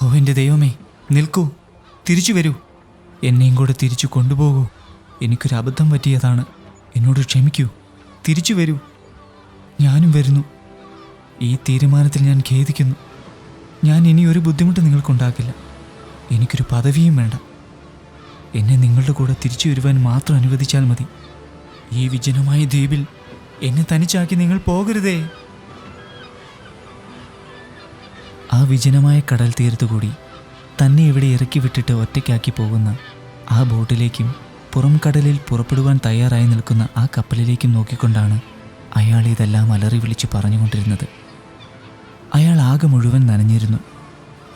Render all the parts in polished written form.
ഓ എൻ്റെ ദൈവമേ, നിൽക്കൂ, തിരിച്ചു വരൂ, എന്നെയും കൂടെ തിരിച്ചു കൊണ്ടുപോകൂ. എനിക്കൊരു അബദ്ധം പറ്റിയതാണ്, എന്നോട് ക്ഷമിക്കൂ. തിരിച്ചു വരൂ, ഞാനും വരുന്നു. ഈ തീരുമാനത്തിൽ ഞാൻ ഖേദിക്കുന്നു. ഞാൻ ഇനി ഒരു ബുദ്ധിമുട്ട് നിങ്ങൾക്കുണ്ടാക്കില്ല. എനിക്കൊരു പദവിയും വേണ്ട. എന്നെ നിങ്ങളുടെ കൂടെ തിരിച്ചു വരുവാൻ മാത്രം അനുവദിച്ചാൽ മതി. ഈ വിജനമായ ദ്വീപിൽ എന്നെ തനിച്ചാക്കി നിങ്ങൾ പോകരുതേ. ആ വിജനമായ കടൽ തീരത്തുകൂടി തന്നെ ഇവിടെ ഇറക്കി വിട്ടിട്ട് ഒറ്റയ്ക്കാക്കി പോകുന്ന ആ ബോട്ടിലേക്കും പുറം കടലിൽ പുറപ്പെടുവാൻ തയ്യാറായി നിൽക്കുന്ന ആ കപ്പലിലേക്കും നോക്കിക്കൊണ്ടാണ് അയാൾ ഇതെല്ലാം അലറി വിളിച്ച് പറഞ്ഞുകൊണ്ടിരുന്നത്. അയാൾ ആകെ മുഴുവൻ നനഞ്ഞിരുന്നു.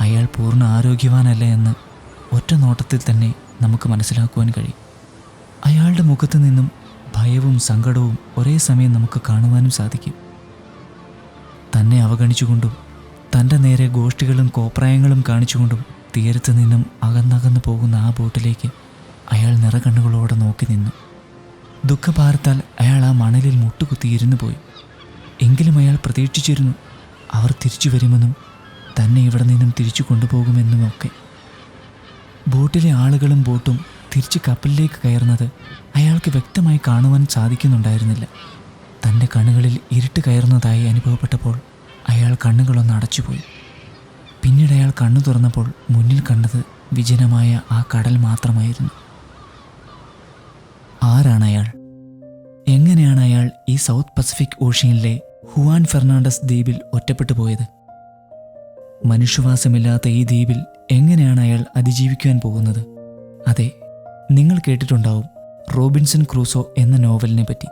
അയാൾ പൂർണ്ണ ആരോഗ്യവാനല്ല എന്ന് ഒറ്റ നോട്ടത്തിൽ തന്നെ നമുക്ക് മനസ്സിലാക്കുവാൻ കഴിയും. അയാളുടെ മുഖത്തു നിന്നും ഭയവും സങ്കടവും ഒരേ സമയം നമുക്ക് കാണുവാനും സാധിക്കും. തന്നെ അവഗണിച്ചുകൊണ്ടും തൻ്റെ നേരെ ഗോഷ്ഠികളും കോപ്രായങ്ങളും കാണിച്ചുകൊണ്ടും തീരത്ത് നിന്നും അകന്നകന്നു പോകുന്ന ആ ബോട്ടിലേക്ക് അയാൾ നിറകണ്ണുകളോടെ നോക്കി നിന്നു. ദുഃഖഭാരത്താൽ അയാൾ ആ മണലിൽ മുട്ടുകുത്തിയിരുന്നു പോയി. എങ്കിലും അയാൾ പ്രതീക്ഷിച്ചിരുന്നു അവർ തിരിച്ചു വരുമെന്നും തന്നെ ഇവിടെ നിന്നും തിരിച്ചു കൊണ്ടുപോകുമെന്നുമൊക്കെ. ബോട്ടിലെ ആളുകളും ബോട്ടും തിരിച്ച് കപ്പലിലേക്ക് കയറുന്നത് അയാൾക്ക് വ്യക്തമായി കാണുവാൻ സാധിക്കുന്നുണ്ടായിരുന്നില്ല. തൻ്റെ കണ്ണുകളിൽ ഇരുട്ട് കയറുന്നതായി അനുഭവപ്പെട്ടപ്പോൾ അയാൾ കണ്ണുകളൊന്ന് അടച്ചുപോയി. പിന്നീട് അയാൾ കണ്ണു തുറന്നപ്പോൾ മുന്നിൽ കണ്ടത് വിജനമായ ആ കടൽ മാത്രമായിരുന്നു. ആരാണ് അയാൾ? എങ്ങനെയാണ് അയാൾ ഈ സൗത്ത് പസഫിക് ഓഷ്യനിലെ ഹുവാൻ ഫെർണാണ്ടസ് ദ്വീപിൽ ഒറ്റപ്പെട്ടു പോയത്? മനുഷ്യവാസമില്ലാത്ത ഈ ദ്വീപിൽ എങ്ങനെയാണ് അയാൾ അതിജീവിക്കുവാൻ പോകുന്നത്? അതെ, നിങ്ങൾ കേട്ടിട്ടുണ്ടാവും റോബിൻസൺ ക്രൂസോ എന്ന നോവലിനെ പറ്റി.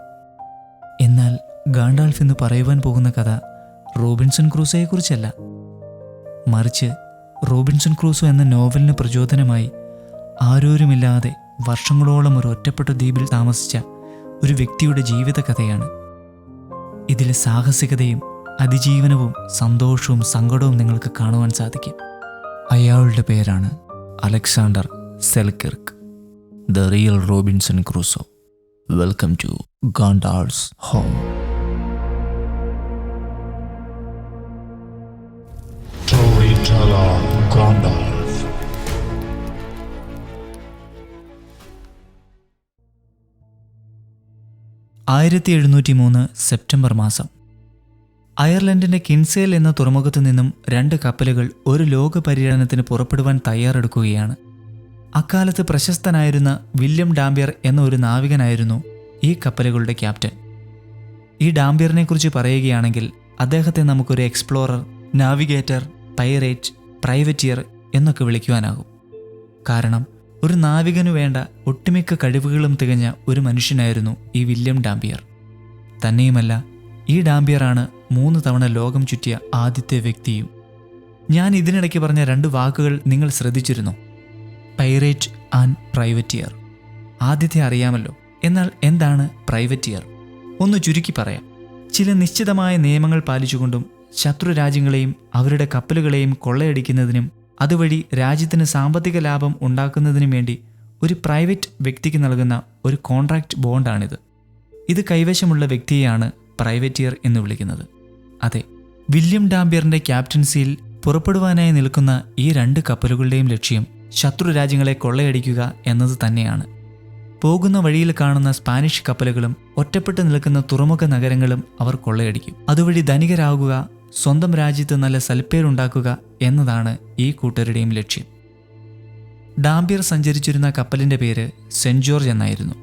എന്നാൽ ഗാണ്ടാൾഫ് എന്ന് പറയുവാൻ പോകുന്ന കഥ റോബിൻസൺ ക്രൂസോയെക്കുറിച്ചല്ല. മറിച്ച് റോബിൻസൺ ക്രൂസോ എന്ന നോവലിന് പ്രചോദനമായി ആരോരുമില്ലാതെ വർഷങ്ങളോളം ഒരു ഒറ്റപ്പെട്ട ദ്വീപിൽ താമസിച്ച ഒരു വ്യക്തിയുടെ ജീവിത കഥയാണ്. ഇതിലെ സാഹസികതയും അതിജീവനവും സന്തോഷവും സങ്കടവും നിങ്ങൾക്ക് കാണുവാൻ സാധിക്കും. അയാളുടെ പേരാണ് Alexander Selkirk, the real Robinson Crusoe. Welcome to Gandalf's home. Storyteller Gandalf. September മാസം അയർലൻഡിൻ്റെ കിൻസേൽ എന്ന തുറമുഖത്തു നിന്നും 2 കപ്പലുകൾ ഒരു ലോക പര്യടനത്തിന് പുറപ്പെടുവാൻ തയ്യാറെടുക്കുകയാണ്. അക്കാലത്ത് പ്രശസ്തനായിരുന്ന വില്യം ഡാംബിയർ എന്ന ഒരു നാവികനായിരുന്നു ഈ കപ്പലുകളുടെ ക്യാപ്റ്റൻ. ഈ ഡാംബിയറിനെക്കുറിച്ച് പറയുകയാണെങ്കിൽ അദ്ദേഹത്തെ നമുക്കൊരു എക്സ്പ്ലോറർ, നാവിഗേറ്റർ, പൈറേറ്റ്, പ്രൈവറ്റിയർ എന്നൊക്കെ വിളിക്കുവാനാകും. കാരണം ഒരു നാവികനു വേണ്ട ഒട്ടുമിക്ക കഴിവുകളും തികഞ്ഞ ഒരു മനുഷ്യനായിരുന്നു ഈ വില്യം ഡാംബിയർ. തന്നെയുമല്ല, ഈ ഡാംബിയറാണ് 3 തവണ ലോകം ചുറ്റിയ ആദ്യത്തെ വ്യക്തിയും. ഞാൻ ഇതിനിടയ്ക്ക് പറഞ്ഞ 2 വാക്കുകൾ നിങ്ങൾ ശ്രദ്ധിച്ചിരുന്നോ? Pyrite and പ്രൈവറ്റിയർ. ആദ്യത്തെ അറിയാമല്ലോ. എന്നാൽ എന്താണ് പ്രൈവറ്റിയർ? ഒന്ന് ചുരുക്കി പറയാം. ചില നിശ്ചിതമായ നിയമങ്ങൾ പാലിച്ചുകൊണ്ടും ശത്രു രാജ്യങ്ങളെയും അവരുടെ കപ്പലുകളെയും കൊള്ളയടിക്കുന്നതിനും അതുവഴി രാജ്യത്തിന് സാമ്പത്തിക ലാഭം ഉണ്ടാക്കുന്നതിനും വേണ്ടി ഒരു പ്രൈവറ്റ് വ്യക്തിക്ക് നൽകുന്ന ഒരു കോൺട്രാക്റ്റ് ബോണ്ടാണിത്. ഇത് കൈവശമുള്ള വ്യക്തിയെയാണ് പ്രൈവറ്റിയർ എന്ന് വിളിക്കുന്നത്. അതെ, വില്യം ഡാംബിയറിൻ്റെ ക്യാപ്റ്റൻസിയിൽ പുറപ്പെടുവാനായി നിൽക്കുന്ന ഈ 2 കപ്പലുകളുടെയും ലക്ഷ്യം ശത്രു രാജ്യങ്ങളെ കൊള്ളയടിക്കുക എന്നത് തന്നെയാണ്. പോകുന്ന വഴിയിൽ കാണുന്ന സ്പാനിഷ് കപ്പലുകളും ഒറ്റപ്പെട്ടു നിൽക്കുന്ന തുറമുഖ നഗരങ്ങളും അവർ കൊള്ളയടിക്കും. അതുവഴി ധനികരാകുക, സ്വന്തം രാജ്യത്ത് നല്ല സൽപ്പേരുണ്ടാക്കുക എന്നതാണ് ഈ കൂട്ടരുടെയും ലക്ഷ്യം. ഡാംബിയർ സഞ്ചരിച്ചിരുന്ന കപ്പലിൻ്റെ പേര് സെന്റ് ജോർജ് എന്നായിരുന്നു.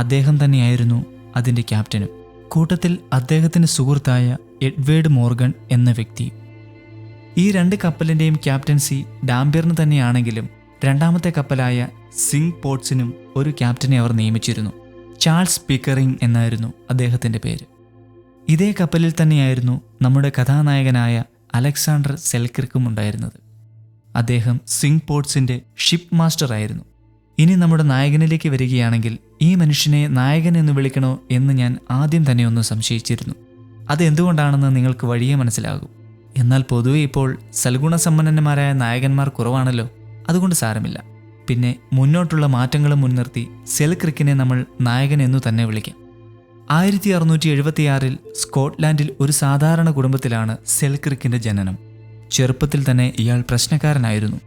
അദ്ദേഹം തന്നെയായിരുന്നു അതിൻ്റെ ക്യാപ്റ്റനും. കൂട്ടത്തിൽ അദ്ദേഹത്തിൻ്റെ സുഹൃത്തായ എഡ്വേർഡ് മോർഗൻ എന്ന വ്യക്തി. ഈ 2 കപ്പലിൻ്റെയും ക്യാപ്റ്റൻസി ഡാംബിയറിന് തന്നെയാണെങ്കിലും രണ്ടാമത്തെ കപ്പലായ സിംഗ് പോർട്സിനും ഒരു ക്യാപ്റ്റനെ അവർ നിയമിച്ചിരുന്നു. ചാൾസ് പിക്കറിംഗ് എന്നായിരുന്നു അദ്ദേഹത്തിൻ്റെ പേര്. ഇതേ കപ്പലിൽ തന്നെയായിരുന്നു നമ്മുടെ കഥാനായകനായ അലക്സാണ്ടർ സെൽകിർക്കും ഉണ്ടായിരുന്നത്. അദ്ദേഹം സിംഗ് പോർട്സിൻ്റെ ഷിപ്പ് മാസ്റ്റർ ആയിരുന്നു. ഇനി നമ്മുടെ നായകനിലേക്ക് വരികയാണെങ്കിൽ ഈ മനുഷ്യനെ നായകൻ എന്ന് വിളിക്കണോ എന്ന് ഞാൻ ആദ്യം തന്നെ ഒന്ന് സംശയിച്ചിരുന്നു. അതെന്തുകൊണ്ടാണെന്ന് നിങ്ങൾക്ക് വഴിയെ മനസ്സിലാകും. എന്നാൽ പൊതുവെ ഇപ്പോൾ സൽഗുണസമ്പന്നന്മാരായ നായകന്മാർ കുറവാണല്ലോ. അതുകൊണ്ട് സാരമില്ല. പിന്നെ മുന്നോട്ടുള്ള മാറ്റങ്ങളും മുൻനിർത്തി സെൽകിർക്കിനെ നമ്മൾ നായകൻ എന്നു തന്നെ വിളിക്കാം. 1676 സ്കോട്ട്ലാൻഡിൽ ഒരു സാധാരണ കുടുംബത്തിലാണ് സെൽകിർക്കിൻ്റെ ജനനം. ചെറുപ്പത്തിൽ തന്നെ ഇയാൾ പ്രശ്നക്കാരനായിരുന്നു.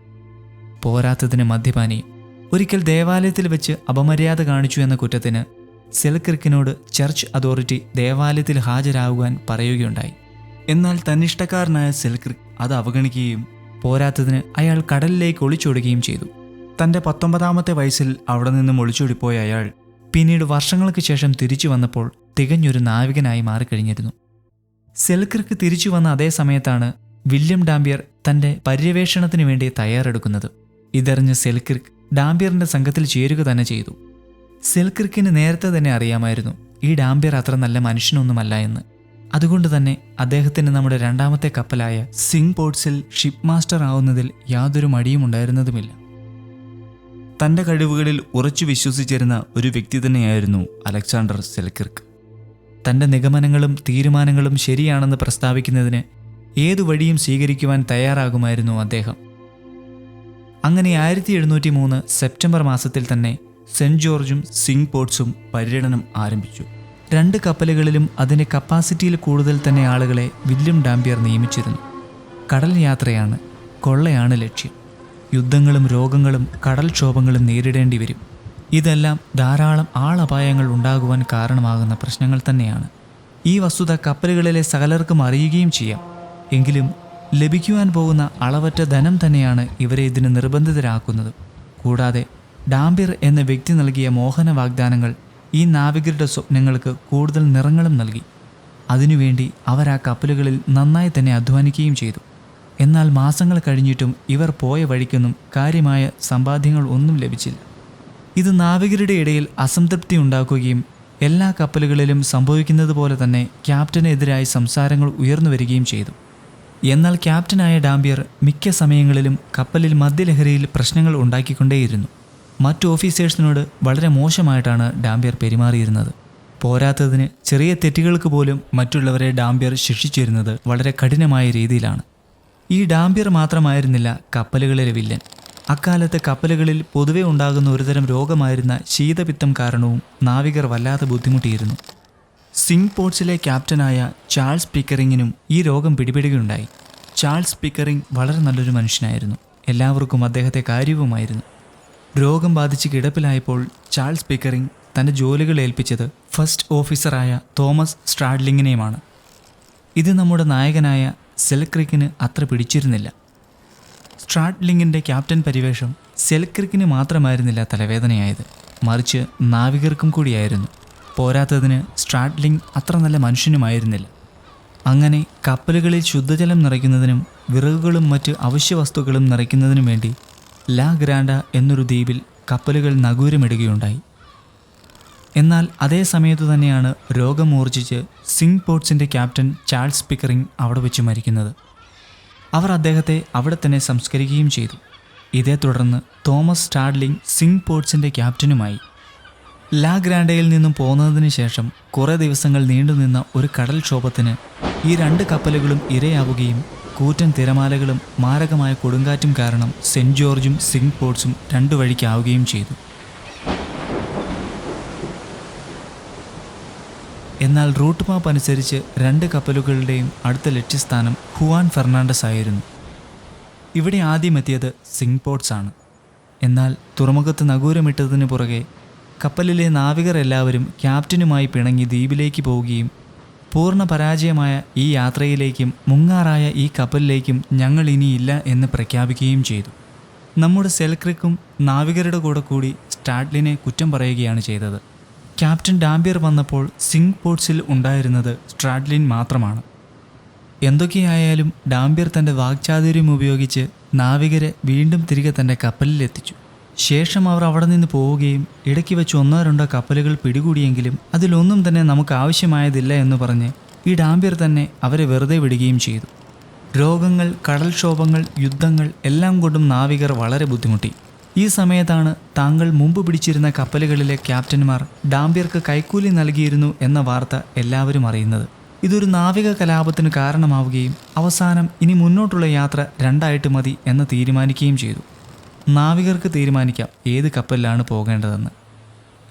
പോരാത്തതിന് മദ്യപാനിയും. ഒരിക്കൽ ദേവാലയത്തിൽ വെച്ച് അപമര്യാദ കാണിച്ചു എന്ന കുറ്റത്തിന് സെൽക്രിക്കിനോട് ചർച്ച് അതോറിറ്റി ദേവാലയത്തിൽ ഹാജരാകുവാൻ പറയുകയുണ്ടായി. എന്നാൽ തന്നിഷ്ടക്കാരനായ സെൽക്രിക്ക് അത് അവഗണിക്കുകയും പോരാത്തതിന് അയാൾ കടലിലേക്ക് ഒളിച്ചോടുകയും ചെയ്തു. തൻ്റെ 19ാമത്തെ വയസ്സിൽ അവിടെ നിന്നും ഒളിച്ചോടിപ്പോയ അയാൾ പിന്നീട് വർഷങ്ങൾക്ക് ശേഷം തിരിച്ചു വന്നപ്പോൾ തികഞ്ഞൊരു നാവികനായി മാറിക്കഴിഞ്ഞിരുന്നു. സെൽക്രിക്ക് തിരിച്ചു വന്ന അതേ സമയത്താണ് വില്യം ഡാംബിയർ തൻ്റെ പര്യവേഷണത്തിന് വേണ്ടി തയ്യാറെടുക്കുന്നത്. ഇതറിഞ്ഞ് സെൽക്രിക്ക് ഡാംബിയറിൻ്റെ സംഘത്തിൽ ചേരുക തന്നെ ചെയ്തു. സെൽക്രിക്കിന് നേരത്തെ തന്നെ അറിയാമായിരുന്നു ഈ ഡാംബിയർ അത്ര നല്ല മനുഷ്യനൊന്നുമല്ല എന്ന്. അതുകൊണ്ട് തന്നെ അദ്ദേഹത്തിന് നമ്മുടെ 2ാമത്തെ കപ്പലായ സിംഗ് പോർട്സിൽ ഷിപ്പ് മാസ്റ്റർ ആവുന്നതിൽ യാതൊരു മടിയും ഉണ്ടായിരുന്നതുമില്ല. തൻ്റെ കഴിവുകളിൽ ഉറച്ചു വിശ്വസിച്ചിരുന്ന ഒരു വ്യക്തി തന്നെയായിരുന്നു അലക്സാണ്ടർ സെൽക്രിക്ക്. തൻ്റെ നിഗമനങ്ങളും തീരുമാനങ്ങളും ശരിയാണെന്ന് പ്രസ്താവിക്കുന്നതിന് ഏതു വഴിയും സ്വീകരിക്കുവാൻ തയ്യാറാകുമായിരുന്നു അദ്ദേഹം. അങ്ങനെ 1703 സെപ്റ്റംബർ മാസത്തിൽ തന്നെ സെൻറ്റ് ജോർജും സിംഗ് പോർട്സും പര്യടനം ആരംഭിച്ചു. 2 കപ്പലുകളിലും അതിൻ്റെ കപ്പാസിറ്റിയിൽ കൂടുതൽ തന്നെ ആളുകളെ വില്യം ഡാംബിയർ നിയമിച്ചിരുന്നു. കടൽ യാത്രയാണ്, കൊള്ളയാണ് ലക്ഷ്യം. യുദ്ധങ്ങളും രോഗങ്ങളും കടൽക്ഷോഭങ്ങളും നേരിടേണ്ടി വരും. ഇതെല്ലാം ധാരാളം ആളപായങ്ങൾ ഉണ്ടാകുവാൻ കാരണമാകുന്ന പ്രശ്നങ്ങൾ തന്നെയാണ്. ഈ വസ്തുത കപ്പലുകളിലെ സകലർക്കും അറിയുകയും ചെയ്യാം. എങ്കിലും ലഭിക്കുവാൻ പോകുന്ന അളവറ്റ ധനം തന്നെയാണ് ഇവരെ ഇതിന് നിർബന്ധിതരാക്കുന്നത്. കൂടാതെ ഡാംബിയർ എന്ന വ്യക്തി നൽകിയ മോഹന വാഗ്ദാനങ്ങൾ ഈ നാവികരുടെ സ്വപ്നങ്ങൾക്ക് കൂടുതൽ നിറങ്ങളും നൽകി. അതിനുവേണ്ടി അവർ ആ കപ്പലുകളിൽ നന്നായി തന്നെ അധ്വാനിക്കുകയും ചെയ്തു. എന്നാൽ മാസങ്ങൾ കഴിഞ്ഞിട്ടും ഇവർ പോയ വഴിക്കൊന്നും കാര്യമായ സമ്പാദ്യങ്ങൾ ഒന്നും ലഭിച്ചില്ല. ഇത് നാവികരുടെ ഇടയിൽ അസംതൃപ്തി ഉണ്ടാക്കുകയും എല്ലാ കപ്പലുകളിലും സംഭവിക്കുന്നത് പോലെ തന്നെ ക്യാപ്റ്റനെതിരായി സംസാരങ്ങൾ ഉയർന്നു വരികയും ചെയ്തു. എന്നാൽ ക്യാപ്റ്റനായ ഡാംബിയർ മിക്ക സമയങ്ങളിലും കപ്പലിൽ മദ്യലഹരിയിൽ പ്രശ്നങ്ങൾ ഉണ്ടാക്കിക്കൊണ്ടേയിരുന്നു. മറ്റു ഓഫീസേഴ്സിനോട് വളരെ മോശമായിട്ടാണ് ഡാംബിയർ പെരുമാറിയിരുന്നത്. പോരാത്തതിന് ചെറിയ തെറ്റുകൾക്ക് പോലും മറ്റുള്ളവരെ ഡാംബിയർ ശിക്ഷിച്ചിരുന്നത് വളരെ കഠിനമായ രീതിയിലാണ്. ഈ ഡാംബിയർ മാത്രമായിരുന്നില്ല കപ്പലുകളിലെ വില്ലൻ. അക്കാലത്ത് കപ്പലുകളിൽ പൊതുവെ ഉണ്ടാകുന്ന ഒരുതരം രോഗമായിരുന്ന ശീതപിത്തം കാരണവും നാവികർ വല്ലാതെ ബുദ്ധിമുട്ടിയിരുന്നു. സിംഗ് പോർട്സിലെ ക്യാപ്റ്റനായ ചാൾസ് പിക്കറിങ്ങിനും ഈ രോഗം പിടിപെടുകയുണ്ടായി. ചാൾസ് പിക്കറിങ് വളരെ നല്ലൊരു മനുഷ്യനായിരുന്നു. എല്ലാവർക്കും അദ്ദേഹത്തെ കാര്യവുമായിരുന്നു. രോഗം ബാധിച്ച് കിടപ്പിലായപ്പോൾ ചാൾസ് പിക്കറിങ് തൻ്റെ ജോലികൾ ഏൽപ്പിച്ചത് ഫസ്റ്റ് ഓഫീസറായ തോമസ് സ്ട്രാഡ്ലിങ്ങിനെയുമാണ്. ഇത് നമ്മുടെ നായകനായ സെൽക്രിക്കിന് അത്ര പിടിച്ചിരുന്നില്ല. സ്ട്രാഡ്ലിങ്ങിൻ്റെ ക്യാപ്റ്റൻ പരിവേഷം സെൽക്രിക്കിന് മാത്രമായിരുന്നില്ല തലവേദനയായത്, മറിച്ച് നാവികർക്കും കൂടിയായിരുന്നു. പോരാത്തതിന് സ്ട്രാഡ്ലിങ് അത്ര നല്ല മനുഷ്യനുമായിരുന്നില്ല. അങ്ങനെ കപ്പലുകളിൽ ശുദ്ധജലം നിറയ്ക്കുന്നതിനും വിറകുകളും മറ്റ് അവശ്യ വസ്തുക്കളും നിറയ്ക്കുന്നതിനും വേണ്ടി ലാ ഗ്രാൻഡ എന്നൊരു ദ്വീപിൽ കപ്പലുകൾ നഗൂരമിടുകയുണ്ടായി. എന്നാൽ അതേ സമയത്തു തന്നെയാണ് രോഗം മൂർച്ഛിച്ച് സിംഗ് പോർട്സിൻ്റെ ക്യാപ്റ്റൻ ചാൾസ് പിക്കറിങ് അവിടെ വെച്ച് മരിക്കുന്നത്. അവർ അദ്ദേഹത്തെ അവിടെ തന്നെ സംസ്കരിക്കുകയും ചെയ്തു. ഇതേ തുടർന്ന് തോമസ് സ്റ്റാഡ്ലിങ് സിംഗ് പോർട്സിൻ്റെ ക്യാപ്റ്റനുമായി. ലാ ഗ്രാൻഡയിൽ നിന്നും പോന്നതിന് ശേഷം കുറേ ദിവസങ്ങൾ നീണ്ടുനിന്ന ഒരു കടൽക്ഷോഭത്തിന് ഈ 2 കപ്പലുകളും ഇരയാവുകയും കൂറ്റൻ തിരമാലകളും മാരകമായ കൊടുങ്കാറ്റും കാരണം സെൻറ്റ് ജോർജും സിംഗ് പോർട്സും 2 വഴിക്കാവുകയും ചെയ്തു. എന്നാൽ റൂട്ട് മാപ്പ് അനുസരിച്ച് 2 കപ്പലുകളുടെയും അടുത്ത ലക്ഷ്യസ്ഥാനം ഹുവാൻ ഫെർണാണ്ടസ് ആയിരുന്നു. ഇവിടെ ആദ്യം എത്തിയത് സിംഗ് പോർട്സ് ആണ്. എന്നാൽ തുറമുഖത്ത് നഗൂരമിട്ടതിന് പുറകെ കപ്പലിലെ നാവികർ എല്ലാവരും ക്യാപ്റ്റനുമായി പിണങ്ങി ദ്വീപിലേക്ക് പോവുകയും പൂർണ്ണ പരാജയമായ ഈ യാത്രയിലേക്കും മുങ്ങാറായ ഈ കപ്പലിലേക്കും ഞങ്ങൾ ഇനിയില്ല എന്ന് പ്രഖ്യാപിക്കുകയും ചെയ്തു. നമ്മുടെ സെൽക്രിക്കും നാവികരുടെ കൂടെ കൂടി സ്റ്റാഡ്ലിനെ കുറ്റം പറയുകയാണ് ചെയ്തത്. ക്യാപ്റ്റൻ ഡാംബിയർ വന്നപ്പോൾ സിംഗ് പോർട്സിൽ ഉണ്ടായിരുന്നത് സ്ട്രാഡ്ലിൻ മാത്രമാണ്. എന്തൊക്കെയായാലും ഡാംബിയർ തൻ്റെ വാക്ചാതുര്യം ഉപയോഗിച്ച് നാവികരെ വീണ്ടും തിരികെ തൻ്റെ കപ്പലിലെത്തിച്ചു. ശേഷം അവർ അവിടെ നിന്ന് പോവുകയും ഇടയ്ക്ക് വെച്ച് 1-2 കപ്പലുകൾ പിടികൂടിയെങ്കിലും അതിലൊന്നും തന്നെ നമുക്ക് ആവശ്യമായതില്ല എന്ന് പറഞ്ഞ് ഈ ഡാംബിയർ തന്നെ അവരെ വെറുതെ വിടുകയും ചെയ്തു. രോഗങ്ങൾ, കടൽക്ഷോഭങ്ങൾ, യുദ്ധങ്ങൾ എല്ലാം കൊണ്ടും നാവികർ വളരെ ബുദ്ധിമുട്ടി. ഈ സമയത്താണ് താങ്കൾ മുമ്പ് പിടിച്ചിരുന്ന കപ്പലുകളിലെ ക്യാപ്റ്റന്മാർ ഡാംബിയർക്ക് കൈക്കൂലി നൽകിയിരുന്നു എന്ന വാർത്ത എല്ലാവരും അറിയുന്നത്. ഇതൊരു നാവിക കലാപത്തിന് കാരണമാവുകയും അവസാനം ഇനി മുന്നോട്ടുള്ള യാത്ര 2ആയിട്ട് മതി എന്ന് തീരുമാനിക്കുകയും ചെയ്തു. നാവികർക്ക് തീരുമാനിക്കാം ഏത് കപ്പലിലാണ് പോകേണ്ടതെന്ന്.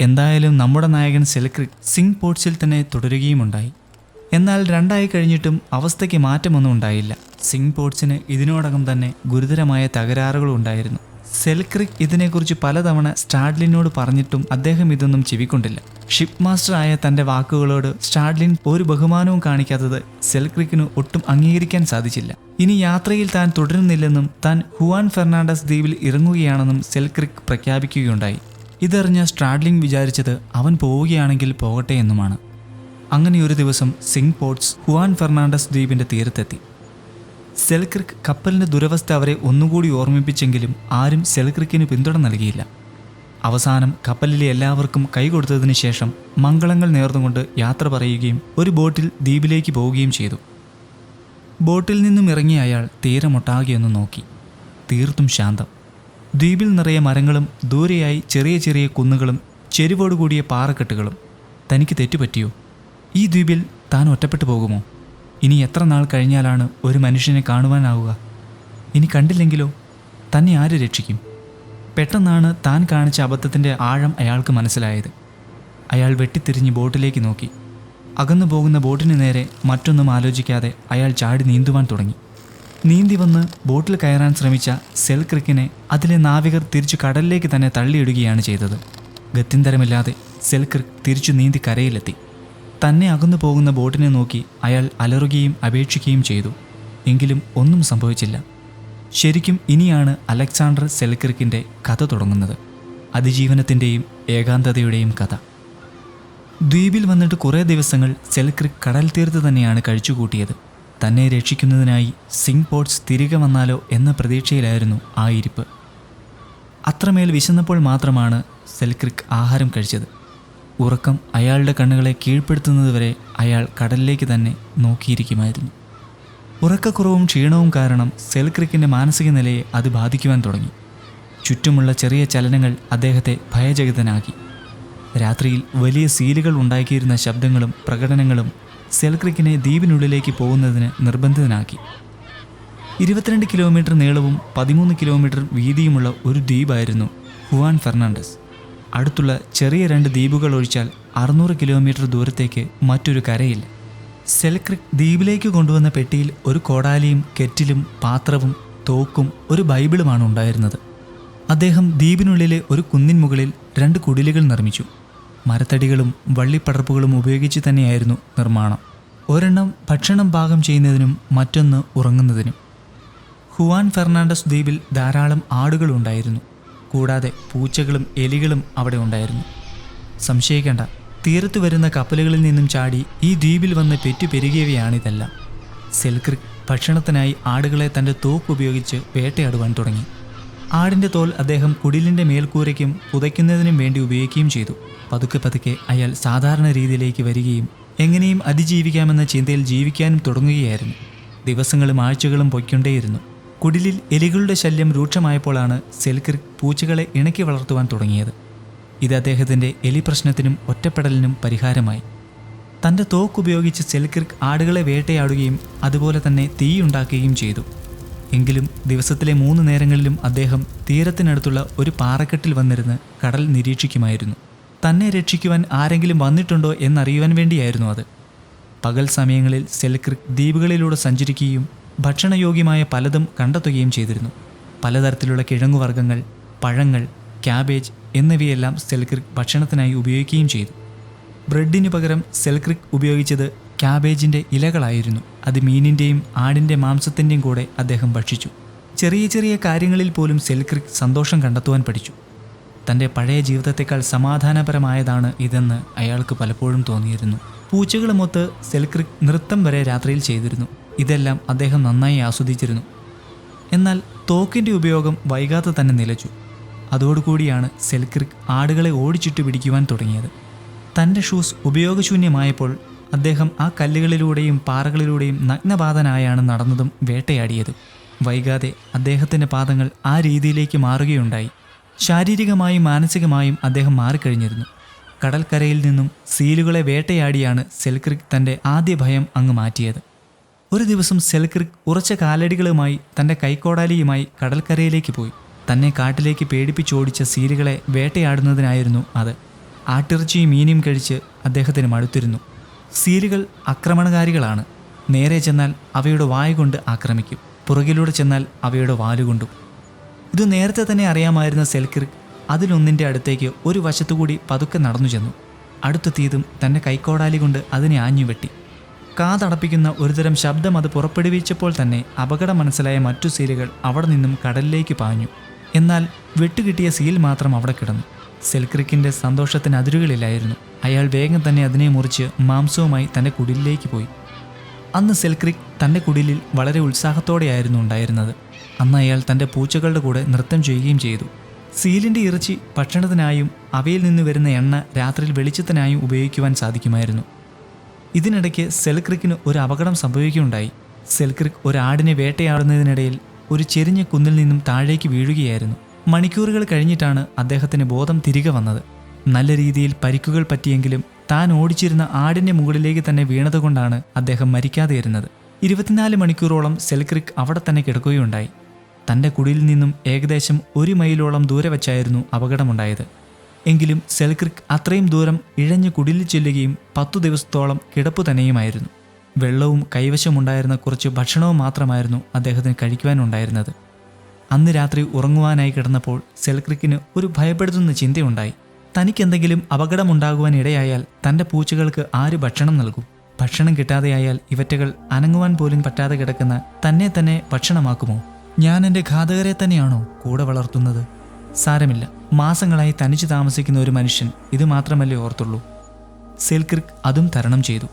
എന്തായാലും നമ്മുടെ നായകൻ സെൽക്രിക്ക് സിംഗ് പോർട്സിൽ തന്നെ തുടരുകയുമുണ്ടായി. എന്നാൽ 2 കഴിഞ്ഞിട്ടും അവസ്ഥയ്ക്ക് മാറ്റമൊന്നും ഉണ്ടായില്ല. സിംഗ് പോർട്സിന് ഇതിനോടകം തന്നെ ഗുരുതരമായ തകരാറുകളുണ്ടായിരുന്നു. സെൽക്രിക് ഇതിനെക്കുറിച്ച് പലതവണ സ്റ്റാഡ്ലിനോട് പറഞ്ഞിട്ടും അദ്ദേഹം ഇതൊന്നും ചെവിക്കൊണ്ടില്ല. ഷിപ്പ് മാസ്റ്റർ ആയ തൻ്റെ വാക്കുകളോട് സ്റ്റാഡ്ലിൻ ഒരു ബഹുമാനവും കാണിക്കാത്തത് സെൽക്രിക്കിന് ഒട്ടും അംഗീകരിക്കാൻ സാധിച്ചില്ല. ഇനി യാത്രയിൽ താൻ തുടരുന്നില്ലെന്നും താൻ ഹുവാൻ ഫെർണാണ്ടസ് ദ്വീപിൽ ഇറങ്ങുകയാണെന്നും സെൽക്രിക് പ്രഖ്യാപിക്കുകയുണ്ടായി. ഇതറിഞ്ഞ സ്റ്റാഡ്ലിൻ വിചാരിച്ചത് അവൻ പോവുകയാണെങ്കിൽ പോകട്ടെ എന്നുമാണ്. അങ്ങനെ ഒരു ദിവസം സിംഗ് പോർട്സ് ഹുവാൻ ഫെർണാണ്ടസ് ദ്വീപിൻ്റെ തീരത്തെത്തി. സെൽക്രിക് കപ്പലിൻ്റെ ദുരവസ്ഥ അവരെ ഒന്നുകൂടി ഓർമ്മിപ്പിച്ചെങ്കിലും ആരും സെൽക്രിക്കിന് പിന്തുണ നൽകിയില്ല. അവസാനം കപ്പലിലെ എല്ലാവർക്കും കൈകൊടുത്തതിനു ശേഷം മംഗളങ്ങൾ നേർന്നുകൊണ്ട് യാത്ര പറയുകയും ഒരു ബോട്ടിൽ ദ്വീപിലേക്ക് പോവുകയും ചെയ്തു. ബോട്ടിൽ നിന്നും ഇറങ്ങിയ അയാൾ തീരമൊട്ടാകെയൊന്ന് നോക്കി. തീർത്തും ശാന്തം. ദ്വീപിൽ നിറയെ മരങ്ങളും ദൂരെയായി ചെറിയ ചെറിയ കുന്നുകളും ചെരിവോടുകൂടിയ പാറക്കെട്ടുകളും. തനിക്ക് തെറ്റുപറ്റിയോ? ഈ ദ്വീപിൽ താൻ ഒറ്റപ്പെട്ടു പോകുമോ? ഇനി എത്ര നാൾ കഴിഞ്ഞാലാണ് ഒരു മനുഷ്യനെ കാണുവാനാവുക? ഇനി കണ്ടില്ലെങ്കിലോ? തന്നെ ആര് രക്ഷിക്കും? പെട്ടെന്നാണ് താൻ കാണിച്ച അബദ്ധത്തിൻ്റെ ആഴം അയാൾക്ക് മനസ്സിലായത്. അയാൾ വെട്ടിത്തിരിഞ്ഞ് ബോട്ടിലേക്ക് നോക്കി. അകന്നു പോകുന്ന ബോട്ടിന് നേരെ മറ്റൊന്നും ആലോചിക്കാതെ അയാൾ ചാടി നീന്തുവാൻ തുടങ്ങി. നീന്തി വന്ന് ബോട്ടിൽ കയറാൻ ശ്രമിച്ച സെൽക്രിക്കിനെ അതിലെ നാവികർ തിരിച്ചു കടലിലേക്ക് തന്നെ തള്ളിയിടുകയാണ് ചെയ്തത്. ഗത്യന്തരമില്ലാതെ സെൽക്രിക്ക് തിരിച്ചു നീന്തി കരയിലെത്തി. തന്നെ അകന്നു പോകുന്ന ബോട്ടിനെ നോക്കി അയാൾ അലറുകയും അപേക്ഷിക്കുകയും ചെയ്തു. എങ്കിലും ഒന്നും സംഭവിച്ചില്ല. ശരിക്കും ഇനിയാണ് അലക്സാണ്ടർ സെൽക്രിക്കിൻ്റെ കഥ തുടങ്ങുന്നത്. അതിജീവനത്തിൻ്റെയും ഏകാന്തതയുടെയും കഥ. ദ്വീപിൽ വന്നിട്ട് കുറേ ദിവസങ്ങൾ സെൽക്രിക്ക് കടൽ തീരത്ത് തന്നെയാണ് കഴിച്ചുകൂട്ടിയത്. തന്നെ രക്ഷിക്കുന്നതിനായി സിംഗ് പോർട്സ് തിരികെ വന്നാലോ എന്ന പ്രതീക്ഷയിലായിരുന്നു ആ ഇരിപ്പ്. അത്രമേൽ വിശന്നപ്പോൾ മാത്രമാണ് സെൽക്രിക്ക് ആഹാരം കഴിച്ചത്. ഉറക്കം അയാളുടെ കണ്ണുകളെ കീഴ്പ്പെടുത്തുന്നതുവരെ അയാൾ കടലിലേക്ക് തന്നെ നോക്കിയിരിക്കുമായിരുന്നു. ഉറക്കക്കുറവും ക്ഷീണവും കാരണം സെൽക്രിക്കിൻ്റെ മാനസിക നിലയെ അത് ബാധിക്കുവാൻ തുടങ്ങി. ചുറ്റുമുള്ള ചെറിയ ചലനങ്ങൾ അദ്ദേഹത്തെ ഭയചകിതനാക്കി. രാത്രിയിൽ വലിയ സീലുകൾ ഉണ്ടാക്കിയിരുന്ന ശബ്ദങ്ങളും പ്രകടനങ്ങളും സെൽക്രിക്കിനെ ദ്വീപിനുള്ളിലേക്ക് പോകുന്നതിന് നിർബന്ധിതനാക്കി. 22 കിലോമീറ്റർ നീളവും 13 കിലോമീറ്റർ വീതിയുമുള്ള ഒരു ദ്വീപായിരുന്നു ഹുവാൻ ഫെർണാണ്ടസ്. അടുത്തുള്ള ചെറിയ 2 ദ്വീപുകൾ ഒഴിച്ചാൽ 600 കിലോമീറ്റർ ദൂരത്തേക്ക് മറ്റൊരു കരയില്ല. സെൽക്രിക് ദ്വീപിലേക്ക് കൊണ്ടുവന്ന പെട്ടിയിൽ ഒരു കോടാലിയും കെറ്റിലും പാത്രവും തോക്കും ഒരു ബൈബിളുമാണ് ഉണ്ടായിരുന്നത്. അദ്ദേഹം ദ്വീപിനുള്ളിലെ ഒരു കുന്നിൻ മുകളിൽ 2 കുടിലുകൾ നിർമ്മിച്ചു. മരത്തടികളും വള്ളിപ്പടർപ്പുകളും ഉപയോഗിച്ച് തന്നെയായിരുന്നു നിർമ്മാണം. ഒരെണ്ണം ഭക്ഷണം പാകം ചെയ്യുന്നതിനും മറ്റൊന്ന് ഉറങ്ങുന്നതിനും. ഹുവാൻ ഫെർണാണ്ടസ് ദ്വീപിൽ ധാരാളം ആടുകളുണ്ടായിരുന്നു. കൂടാതെ പൂച്ചകളും എലികളും അവിടെ ഉണ്ടായിരുന്നു. സംശയിക്കേണ്ട, തീരത്ത് വരുന്ന കപ്പലുകളിൽ നിന്നും ചാടി ഈ ദ്വീപിൽ വന്ന് പെറ്റുപെരുകിയവയാണിതെല്ലാം. സെൽക്രിക് ഭക്ഷണത്തിനായി ആടുകളെ തൻ്റെ തോക്ക് ഉപയോഗിച്ച് വേട്ടയാടുവാൻ തുടങ്ങി. ആടിൻ്റെ തോൽ അദ്ദേഹം കുടിലിൻ്റെ മേൽക്കൂരയ്ക്കും പുതയ്ക്കുന്നതിനും വേണ്ടി ഉപയോഗിക്കുകയും ചെയ്തു. പതുക്കെ പതുക്കെ അയാൾ സാധാരണ രീതിയിലേക്ക് വരികയും എങ്ങനെയും അതിജീവിക്കാമെന്ന ചിന്തയിൽ ജീവിക്കാനും തുടങ്ങുകയായിരുന്നു. ദിവസങ്ങളും ആഴ്ചകളും പൊയ്ക്കൊണ്ടേയിരുന്നു. കുടിലിൽ എലികളുടെ ശല്യം രൂക്ഷമായപ്പോഴാണ് സെൽക്രിക് പൂച്ചകളെ ഇണക്കി വളർത്തുവാൻ തുടങ്ങിയത്. ഇത് അദ്ദേഹത്തിൻ്റെ എലി പ്രശ്നത്തിനും ഒറ്റപ്പെടലിനും പരിഹാരമായി. തൻ്റെ തോക്കുപയോഗിച്ച് സെൽക്രിക് ആടുകളെ വേട്ടയാടുകയും അതുപോലെ തന്നെ തീയുണ്ടാക്കുകയും ചെയ്തു. എങ്കിലും ദിവസത്തിലെ 3 നേരങ്ങളിലും അദ്ദേഹം തീരത്തിനടുത്തുള്ള ഒരു പാറക്കെട്ടിൽ വന്നിരുന്ന് കടൽ നിരീക്ഷിക്കുമായിരുന്നു. തന്നെ രക്ഷിക്കുവാൻ ആരെങ്കിലും വന്നിട്ടുണ്ടോ എന്നറിയുവാൻ വേണ്ടിയായിരുന്നു അത്. പകൽ സമയങ്ങളിൽ സെൽക്രിക് ദ്വീപുകളിലൂടെ സഞ്ചരിക്കുകയും ഭക്ഷണയോഗ്യമായ പലതും കണ്ടെത്തുകയും ചെയ്തിരുന്നു. പലതരത്തിലുള്ള കിഴങ്ങുവർഗ്ഗങ്ങൾ, പഴങ്ങൾ, ക്യാബേജ് എന്നിവയെല്ലാം സെൽക്രിക് ഭക്ഷണത്തിനായി ഉപയോഗിക്കുകയും ചെയ്തു. ബ്രെഡിന് പകരം സെൽക്രിക് ഉപയോഗിച്ചത് ക്യാബേജിൻ്റെ ഇലകളായിരുന്നു. അത് മീനിൻ്റെയും ആടിൻ്റെ മാംസത്തിൻ്റെയും കൂടെ അദ്ദേഹം ഭക്ഷിച്ചു. ചെറിയ ചെറിയ കാര്യങ്ങളിൽ പോലും സെൽക്രിക് സന്തോഷം കണ്ടെത്തുവാൻ പഠിച്ചു. തൻ്റെ പഴയ ജീവിതത്തെക്കാൾ സമാധാനപരമായതാണ് ഇതെന്ന് അയാൾക്ക് പലപ്പോഴും തോന്നിയിരുന്നു. പൂച്ചകളുമൊത്ത് സെൽക്രിക് നൃത്തം വരെ രാത്രിയിൽ ചെയ്തിരുന്നു. ഇതെല്ലാം അദ്ദേഹം നന്നായി ആസ്വദിച്ചിരുന്നു. എന്നാൽ തോക്കിൻ്റെ ഉപയോഗം വൈകാതെ തന്നെ നിലച്ചു. അതോടുകൂടിയാണ് സെൽക്രിക് ആടുകളെ ഓടിച്ചിട്ട് പിടിക്കുവാൻ തുടങ്ങിയത്. തൻ്റെ ഷൂസ് ഉപയോഗശൂന്യമായപ്പോൾ അദ്ദേഹം ആ കല്ലുകളിലൂടെയും പാറകളിലൂടെയും നഗ്നപാതനായാണ് നടന്നതും വേട്ടയാടിയതും. വൈകാതെ അദ്ദേഹത്തിൻ്റെ പാദങ്ങൾ ആ രീതിയിലേക്ക് മാറുകയുണ്ടായി. ശാരീരികമായും മാനസികമായും അദ്ദേഹം മാറിക്കഴിഞ്ഞിരുന്നു. കടൽക്കരയിൽ നിന്നും സീലുകളെ വേട്ടയാടിയാണ് സെൽക്രിക് തൻ്റെ ആദ്യ ഭയം അങ്ങ് മാറ്റിയത്. ഒരു ദിവസം സെൽക്രിക് ഉറച്ച കാലടികളുമായി തൻ്റെ കൈക്കോടാലിയുമായി കടൽക്കരയിലേക്ക് പോയി. തന്നെ കാട്ടിലേക്ക് പേടിപ്പിച്ചോടിച്ച സീലുകളെ വേട്ടയാടുന്നതിനായിരുന്നു അത്. ആട്ടിറച്ചിയും മീനും കഴിച്ച് അദ്ദേഹത്തിന് മടുത്തിരുന്നു. സീലുകൾ ആക്രമണകാരികളാണ്. നേരെ ചെന്നാൽ അവയുടെ വായ കൊണ്ട് ആക്രമിക്കും, പുറകിലൂടെ ചെന്നാൽ അവയുടെ വാലുകൊണ്ടും. ഇത് നേരത്തെ തന്നെ അറിയാമായിരുന്ന സെൽക്കിർക്ക് അതിലൊന്നിൻ്റെ അടുത്തേക്ക് ഒരു വശത്തുകൂടി പതുക്കെ നടന്നു ചെന്നു. അടുത്തെത്തിയതും തൻ്റെ കൈക്കോടാലി കൊണ്ട് അതിനെ ആഞ്ഞുവെട്ടി. കാതടപ്പിക്കുന്ന ഒരുതരം ശബ്ദം അത് പുറപ്പെടുവിച്ചപ്പോൾ തന്നെ അപകടം മനസ്സിലായ മറ്റു സീലുകൾ അവിടെ നിന്നും കടലിലേക്ക് പാഞ്ഞു. എന്നാൽ വെട്ടുകിട്ടിയ സീൽ മാത്രം അവിടെ കിടന്നു. സെൽക്രിക്കിൻ്റെ സന്തോഷത്തിന് അതിരുകളില്ലായിരുന്നു. അയാൾ വേഗം തന്നെ അതിനെ മുറിച്ച് മാംസവുമായി തൻ്റെ കുടിലിലേക്ക് പോയി. അന്ന് സെൽക്രിക്ക് തൻ്റെ കുടിലിൽ വളരെ ഉത്സാഹത്തോടെയായിരുന്നു ഉണ്ടായിരുന്നത്. അന്ന് അയാൾ തൻ്റെ പൂച്ചകളുടെ കൂടെ നൃത്തം ചെയ്യുകയും ചെയ്തു. സീലിൻ്റെ ഇറച്ചി ഭക്ഷണത്തിനായും അവയിൽ നിന്ന് വരുന്ന എണ്ണ രാത്രിയിൽ വെളിച്ചത്തിനായും ഉപയോഗിക്കുവാൻ സാധിക്കുമായിരുന്നു. ഇതിനിടയ്ക്ക് സെൽക്രിക്കിന് ഒരു അപകടം സംഭവിക്കുകയുണ്ടായി. സെൽക്രിക്ക് ഒരു ആടിനെ വേട്ടയാടുന്നതിനിടയിൽ ഒരു ചെരിഞ്ഞ കുന്നിൽ നിന്നും താഴേക്ക് വീഴുകയായിരുന്നു. മണിക്കൂറുകൾ കഴിഞ്ഞിട്ടാണ് അദ്ദേഹത്തിന് ബോധം തിരികെ വന്നത്. നല്ല രീതിയിൽ പരിക്കുകൾ പറ്റിയെങ്കിലും താൻ ഓടിച്ചിരുന്ന ആടിൻ്റെ മുകളിലേക്ക് തന്നെ വീണതുകൊണ്ടാണ് അദ്ദേഹം മരിക്കാതെയിരുന്നത്. 24 മണിക്കൂറോളം സെൽക്രിക്ക് അവിടെ തന്നെ കിടക്കുകയുണ്ടായി. തൻ്റെ കുടിയിൽ നിന്നും ഏകദേശം 1 മൈലോളം ദൂരെ വച്ചായിരുന്നു അപകടമുണ്ടായത്. എങ്കിലും സെൽക്രിക്ക് അത്രയും ദൂരം ഇഴഞ്ഞ് കുടിലിൽ ചെല്ലുകയും 10 ദിവസത്തോളം കിടപ്പു തന്നെയുമായിരുന്നു. വെള്ളവും കൈവശമുണ്ടായിരുന്ന കുറച്ച് ഭക്ഷണവും മാത്രമായിരുന്നു അദ്ദേഹത്തിന് കഴിക്കുവാനുണ്ടായിരുന്നത്. അന്ന് രാത്രി ഉറങ്ങുവാനായി കിടന്നപ്പോൾ സെൽക്രിക്കിന് ഒരു ഭയപ്പെടുത്തുന്ന ചിന്തയുണ്ടായി. തനിക്കെന്തെങ്കിലും അപകടമുണ്ടാകുവാൻ ഇടയായാൽ തൻ്റെ പൂച്ചകൾക്ക് ആര് ഭക്ഷണം നൽകും? ഭക്ഷണം കിട്ടാതെയായാൽ ഇവറ്റകൾ അനങ്ങുവാൻ പോലും പറ്റാതെ കിടക്കുന്ന തന്നെ ഭക്ഷണമാക്കുമോ? ഞാൻ എൻ്റെ ഘാതകരെ തന്നെയാണോ കൂടെ വളർത്തുന്നത്? സാരമില്ല, മാസങ്ങളായി തനിച്ച് താമസിക്കുന്ന ഒരു മനുഷ്യൻ ഇത് മാത്രമല്ലേ ഓർത്തുള്ളൂ. സെൽക്രിക്ക് അതും തരണം ചെയ്തു.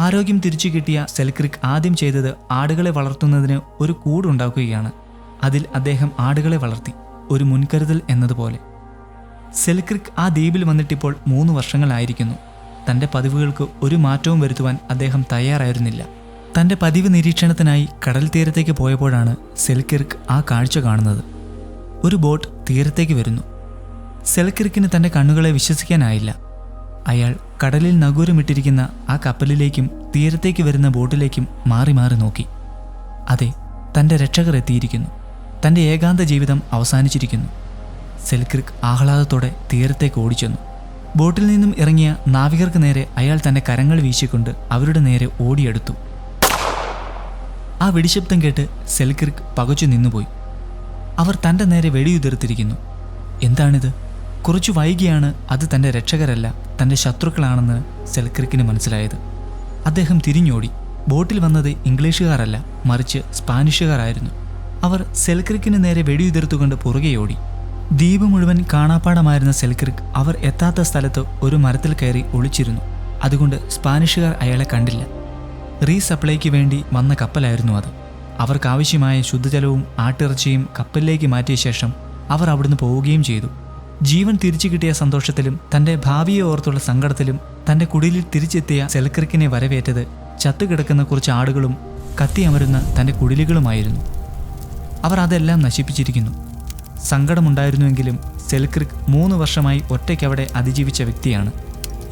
ആരോഗ്യം തിരിച്ചു കിട്ടിയ സെൽക്രിക്ക് ആദ്യം ചെയ്തത് ആടുകളെ വളർത്തുന്നതിന് ഒരു കൂടുണ്ടാക്കുകയാണ്. അതിൽ അദ്ദേഹം ആടുകളെ വളർത്തി, ഒരു മുൻകരുതൽ എന്നതുപോലെ. സെൽക്രിക്ക് ആ ദ്വീപിൽ വന്നിട്ടിപ്പോൾ 3 വർഷങ്ങളായിരിക്കുന്നു. തൻ്റെ പതിവുകൾക്ക് ഒരു മാറ്റവും വരുത്തുവാൻ അദ്ദേഹം തയ്യാറായിരുന്നില്ല. തൻ്റെ പതിവ് നിരീക്ഷണത്തിനായി കടൽ തീരത്തേക്ക് പോയപ്പോഴാണ് സെൽക്രിക്ക് ആ കാഴ്ച കാണുന്നത്. ഒരു ബോട്ട് തീരത്തേക്ക് വരുന്നു. സെൽക്രിക്കിന് തൻ്റെ കണ്ണുകളെ വിശ്വസിക്കാനായില്ല. അയാൾ കടലിൽ നഗൂരമിട്ടിരിക്കുന്ന ആ കപ്പലിലേക്കും തീരത്തേക്ക് വരുന്ന ബോട്ടിലേക്കും മാറി മാറി നോക്കി. അതെ, തൻ്റെ രക്ഷകർ എത്തിയിരിക്കുന്നു. തൻ്റെ ഏകാന്ത ജീവിതം അവസാനിച്ചിരിക്കുന്നു. സെൽക്രിക്ക് ആഹ്ലാദത്തോടെ തീരത്തേക്ക് ഓടിച്ചെന്നു. ബോട്ടിൽ നിന്നും ഇറങ്ങിയ നാവികർക്ക് നേരെ അയാൾ തൻ്റെ കരങ്ങൾ വീശിക്കൊണ്ട് അവരുടെ നേരെ ഓടിയെടുത്തു. ആ വെടിശബ്ദം കേട്ട് സെൽക്രിക്ക് പകച്ചു നിന്നുപോയി. അവർ തൻ്റെ നേരെ വെടിയുതിർത്തിരിക്കുന്നു. എന്താണിത്? കുറച്ചു വൈകിയാണ് അത് തൻ്റെ രക്ഷകരല്ല, തൻ്റെ ശത്രുക്കളാണെന്ന് സെൽക്രിക്കിന് മനസ്സിലായത്. അദ്ദേഹം തിരിഞ്ഞോടി. ബോട്ടിൽ വന്നത് ഇംഗ്ലീഷുകാരല്ല, മറിച്ച് സ്പാനിഷുകാരായിരുന്നു. അവർ സെൽക്രിക്കിന് നേരെ വെടിയുതിർത്തുകൊണ്ട് പുറകെയോടി. ദ്വീപ് മുഴുവൻ കാണാപ്പാടമായിരുന്ന സെൽക്രിക്ക് അവർ എത്താത്ത സ്ഥലത്ത് ഒരു മരത്തിൽ കയറി ഒളിച്ചിരുന്നു. അതുകൊണ്ട് സ്പാനിഷുകാർ അയാളെ കണ്ടില്ല. റീസപ്ലൈക്ക് വേണ്ടി വന്ന കപ്പലായിരുന്നു അത്. അവർക്കാവശ്യമായ ശുദ്ധജലവും ആട്ടിറച്ചിയും കപ്പലിലേക്ക് മാറ്റിയ ശേഷം അവർ അവിടുന്ന് പോവുകയും ചെയ്തു. ജീവൻ തിരിച്ചു കിട്ടിയ സന്തോഷത്തിലും തൻ്റെ ഭാവിയെ ഓർത്തുള്ള സങ്കടത്തിലും തൻ്റെ കുടിലിൽ തിരിച്ചെത്തിയ സെൽക്രിക്കിനെ വരവേറ്റത് ചത്തുകിടക്കുന്ന കുറച്ച് ആടുകളും കത്തിയമരുന്ന തൻ്റെ കുടിലുകളുമായിരുന്നു. അവർ അതെല്ലാം നശിപ്പിച്ചിരിക്കുന്നു. സങ്കടമുണ്ടായിരുന്നുവെങ്കിലും സെൽക്രിക്ക് 3 വർഷമായി ഒറ്റയ്ക്കവിടെ അതിജീവിച്ച വ്യക്തിയാണ്.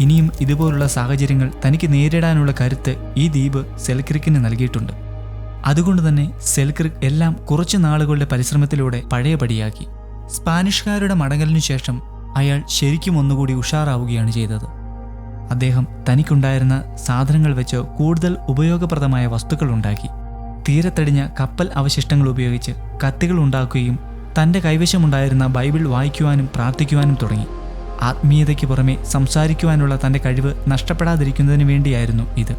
ഇനിയും ഇതുപോലുള്ള സാഹചര്യങ്ങൾ തനിക്ക് നേരിടാനുള്ള കരുത്ത് ഈ ദ്വീപ് സെൽക്രിക്കിന് നൽകിയിട്ടുണ്ട്. അതുകൊണ്ട് തന്നെ സെൽക്രിക്ക് എല്ലാം കുറച്ച് നാളുകളുടെ പരിശ്രമത്തിലൂടെ പഴയപടിയാക്കി. സ്പാനിഷുകാരുടെ മടങ്ങലിനു ശേഷം അയാൾ ശരിക്കും ഒന്നുകൂടി ഉഷാറാവുകയാണ് ചെയ്തത്. അദ്ദേഹം തനിക്കുണ്ടായിരുന്ന സാധനങ്ങൾ വെച്ച് കൂടുതൽ ഉപയോഗപ്രദമായ വസ്തുക്കൾ ഉണ്ടാക്കി. തീരത്തടിഞ്ഞ കപ്പൽ അവശിഷ്ടങ്ങൾ ഉപയോഗിച്ച് കത്തികൾ ഉണ്ടാക്കുകയും തൻ്റെ കൈവശമുണ്ടായിരുന്ന ബൈബിൾ വായിക്കുവാനും പ്രാർത്ഥിക്കുവാനും തുടങ്ങി. ആത്മീയതയ്ക്ക് പുറമെ സംസാരിക്കുവാനുള്ള തൻ്റെ കഴിവ് നഷ്ടപ്പെടാതിരിക്കുന്നതിന് വേണ്ടിയായിരുന്നു ഇത്.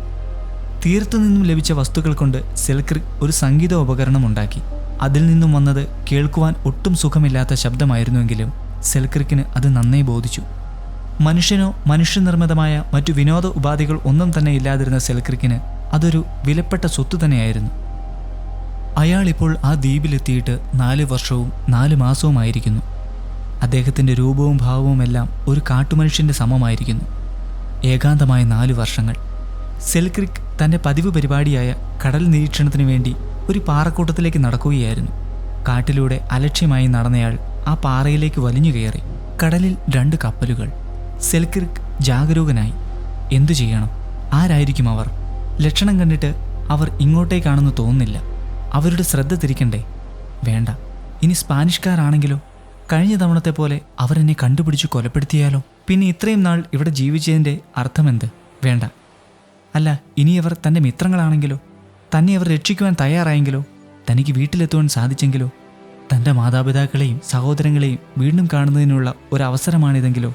തീരത്തു നിന്നും ലഭിച്ച വസ്തുക്കൾ കൊണ്ട് സെൽക്രിക്ക് ഒരു സംഗീത ഉപകരണം ഉണ്ടാക്കി. അതിൽ നിന്നും വന്നത് കേൾക്കുവാൻ ഒട്ടും സുഖമില്ലാത്ത ശബ്ദമായിരുന്നുവെങ്കിലും സെൽക്രിക്കിന് അത് നന്നേ ബോധിച്ചു. മനുഷ്യനോ മനുഷ്യനിർമ്മിതമായ മറ്റു വിനോദ ഉപാധികൾ ഒന്നും തന്നെ ഇല്ലാതിരുന്ന സെൽക്രിക്കിന് അതൊരു വിലപ്പെട്ട സ്വത്ത് തന്നെയായിരുന്നു. അയാളിപ്പോൾ ആ ദ്വീപിലെത്തിയിട്ട് 4 വർഷവും 4 മാസവുമായിരിക്കുന്നു. അദ്ദേഹത്തിൻ്റെ രൂപവും ഭാവവുമെല്ലാം ഒരു കാട്ടുമനുഷ്യൻ്റെ സമമായിരിക്കുന്നു. ഏകാന്തമായ 4 വർഷങ്ങൾ. സെൽക്രിക്ക് തൻ്റെ പതിവ് പരിപാടിയായ കടൽ നിരീക്ഷണത്തിനു വേണ്ടി ഒരു പാറക്കൂട്ടത്തിലേക്ക് നടക്കുകയായിരുന്നു. കാട്ടിലൂടെ അലക്ഷ്യമായി നടന്നയാൾ ആ പാറയിലേക്ക് വലിഞ്ഞു കയറി. കടലിൽ 2 കപ്പലുകൾ. സെൽക്രിക്ക് ജാഗരൂകനായി. എന്തു ചെയ്യണം? ആരായിരിക്കും അവർ? ലക്ഷണം കണ്ടിട്ട് അവർ ഇങ്ങോട്ടേക്കാണെന്ന് തോന്നുന്നില്ല. അവരുടെ ശ്രദ്ധ തിരിക്കണ്ടേ? വേണ്ട. ഇനി സ്പാനിഷ്കാരാണെങ്കിലോ? കഴിഞ്ഞ തവണത്തെ പോലെ അവരെന്നെ കണ്ടുപിടിച്ച് കൊലപ്പെടുത്തിയാലോ? പിന്നെ ഇത്രയും നാൾ ഇവിടെ ജീവിച്ചതിൻ്റെ അർത്ഥമെന്ത്? വേണ്ട. അല്ല, ഇനിയവർ തൻ്റെ മിത്രങ്ങളാണെങ്കിലോ? തന്നെ അവർ രക്ഷിക്കുവാൻ തയ്യാറായെങ്കിലോ? തനിക്ക് വീട്ടിലെത്തുവാൻ സാധിച്ചെങ്കിലോ? തൻ്റെ മാതാപിതാക്കളെയും സഹോദരങ്ങളെയും വീണ്ടും കാണുന്നതിനുള്ള ഒരവസരമാണിതെങ്കിലോ?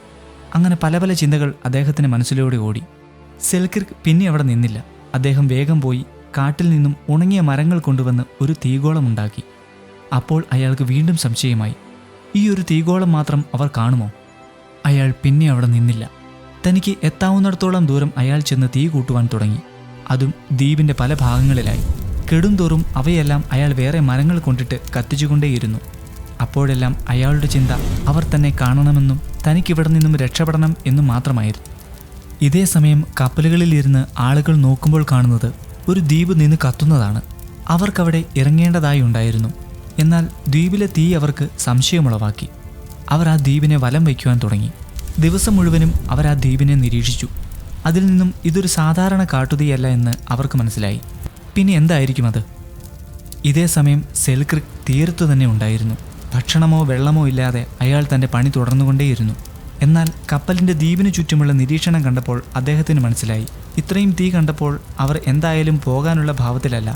അങ്ങനെ പല പല ചിന്തകൾ അദ്ദേഹത്തിന് മനസ്സിലൂടെ ഓടി. സെൽക്കിർക്ക് പിന്നെ അവിടെ നിന്നില്ല. അദ്ദേഹം വേഗം പോയി കാട്ടിൽ നിന്നും ഉണങ്ങിയ മരങ്ങൾ കൊണ്ടുവന്ന് ഒരു തീഗോളമുണ്ടാക്കി. അപ്പോൾ അയാൾക്ക് വീണ്ടും സംശയമായി. ഈ ഒരു തീഗോളം മാത്രം അവർ കാണുമോ? അയാൾ പിന്നെ അവിടെ നിന്നില്ല. തനിക്ക് എത്താവുന്നിടത്തോളം ദൂരം അയാൾ ചെന്ന് തീ കൂട്ടുവാൻ തുടങ്ങി. അതും ദ്വീപിൻ്റെ പല ഭാഗങ്ങളിലായി. കെടുംതോറും അവയെല്ലാം അയാൾ വേറെ മരങ്ങൾ കൊണ്ടിട്ട് കത്തിച്ചുകൊണ്ടേയിരുന്നു. അപ്പോഴെല്ലാം അയാളുടെ ചിന്ത അവർ തന്നെ കാണണമെന്നും തനിക്കിവിടെ നിന്നും രക്ഷപ്പെടണം എന്നും മാത്രമായിരുന്നു. ഇതേ സമയം കപ്പലുകളിലിരുന്ന് ആളുകൾ നോക്കുമ്പോൾ കാണുന്നത് ഒരു ദ്വീപ് നിന്ന് കത്തുന്നതാണ്. അവർക്കവിടെ ഇറങ്ങേണ്ടതായി ഉണ്ടായിരുന്നു. എന്നാൽ ദ്വീപിലെ തീ അവർക്ക് സംശയമുളവാക്കി. അവർ ആ ദ്വീപിനെ വലം വയ്ക്കുവാൻ തുടങ്ങി. ദിവസം മുഴുവനും അവർ ആ ദ്വീപിനെ നിരീക്ഷിച്ചു. അതിൽ നിന്നും ഇതൊരു സാധാരണ കാട്ടുതീയല്ല എന്ന് അവർക്ക് മനസ്സിലായി. പിന്നെ എന്തായിരിക്കും അത്? ഇതേ സമയം സെൽക്രിക് തീരത്തു തന്നെ ഉണ്ടായിരുന്നു. ഭക്ഷണമോ വെള്ളമോ ഇല്ലാതെ അയാൾ തൻ്റെ പണി തുടർന്നുകൊണ്ടേയിരുന്നു. എന്നാൽ കപ്പലിൻ്റെ ദ്വീപിന് ചുറ്റുമുള്ള നിരീക്ഷണം കണ്ടപ്പോൾ അദ്ദേഹത്തിന് മനസ്സിലായി, ഇത്രയും തീ കണ്ടപ്പോൾ അവർ എന്തായാലും പോകാനുള്ള ഭാവത്തിലല്ല.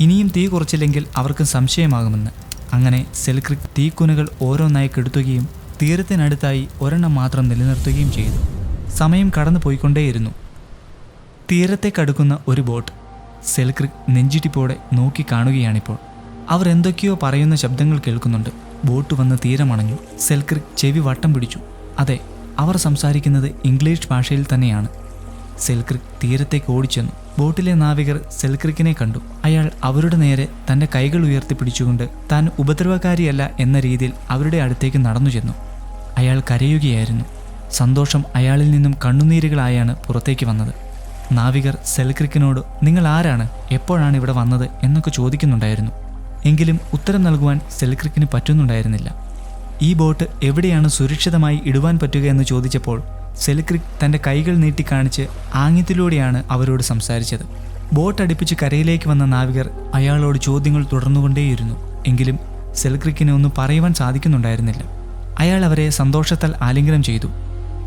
ഇനിയും തീ കുറച്ചില്ലെങ്കിൽ അവർക്ക് സംശയമാകുമെന്ന്. അങ്ങനെ സെൽക്രിക് തീക്കുനുകൾ ഓരോന്നായി കെടുത്തുകയും തീരത്തിനടുത്തായി ഒരെണ്ണം മാത്രം നിലനിർത്തുകയും ചെയ്തു. സമയം കടന്നു പോയിക്കൊണ്ടേയിരുന്നു. തീരത്തേക്കടുക്കുന്ന ഒരു ബോട്ട് സെൽക്രിക് നെഞ്ചിടിപ്പോടെ നോക്കി കാണുകയാണിപ്പോൾ. അവർ എന്തൊക്കെയോ പറയുന്ന ശബ്ദങ്ങൾ കേൾക്കുന്നുണ്ട്. ബോട്ട് വന്ന് തീരമണഞ്ഞു. സെൽക്രിക് ചെവി വട്ടം പിടിച്ചു. അതെ, അവർ സംസാരിക്കുന്നത് ഇംഗ്ലീഷ് ഭാഷയിൽ തന്നെയാണ്. സെൽക്രിക് തീരത്തേക്ക് ഓടിച്ചെന്നു. ബോട്ടിലെ നാവികർ സെൽക്രിക്കിനെ കണ്ടു. അയാൾ അവരുടെ നേരെ തൻ്റെ കൈകൾ ഉയർത്തിപ്പിടിച്ചുകൊണ്ട് താൻ ഉപദ്രവകാരിയല്ല എന്ന രീതിയിൽ അവരുടെ അടുത്തേക്ക് നടന്നു ചെന്നു. അയാൾ കരയുകയായിരുന്നു. സന്തോഷം അയാളിൽ നിന്നും കണ്ണുനീരുകളായാണ് പുറത്തേക്ക് വന്നത്. നാവികർ സെൽക്രിക്കിനോട് നിങ്ങൾ ആരാണ്, എപ്പോഴാണ് ഇവിടെ വന്നത് എന്നൊക്കെ ചോദിക്കുന്നുണ്ടായിരുന്നു. എങ്കിലും ഉത്തരം നൽകുവാൻ സെൽക്രിക്കിന് പറ്റുന്നുണ്ടായിരുന്നില്ല. ഈ ബോട്ട് എവിടെയാണ് സുരക്ഷിതമായി ഇടുവാൻ പറ്റുക എന്ന് ചോദിച്ചപ്പോൾ സെൽക്രിക് തൻ്റെ കൈകൾ നീട്ടിക്കാണിച്ച് ആംഗ്യത്തിലൂടെയാണ് അവരോട് സംസാരിച്ചത്. ബോട്ട് അടുപ്പിച്ച് കരയിലേക്ക് വന്ന നാവികർ അയാളോട് ചോദ്യങ്ങൾ തുടർന്നുകൊണ്ടേയിരുന്നു. എങ്കിലും സെൽക്രിക്കിന് ഒന്നും പറയുവാൻ സാധിക്കുന്നുണ്ടായിരുന്നില്ല. അയാൾ അവരെ സന്തോഷത്താൽ ആലിംഗനം ചെയ്തു.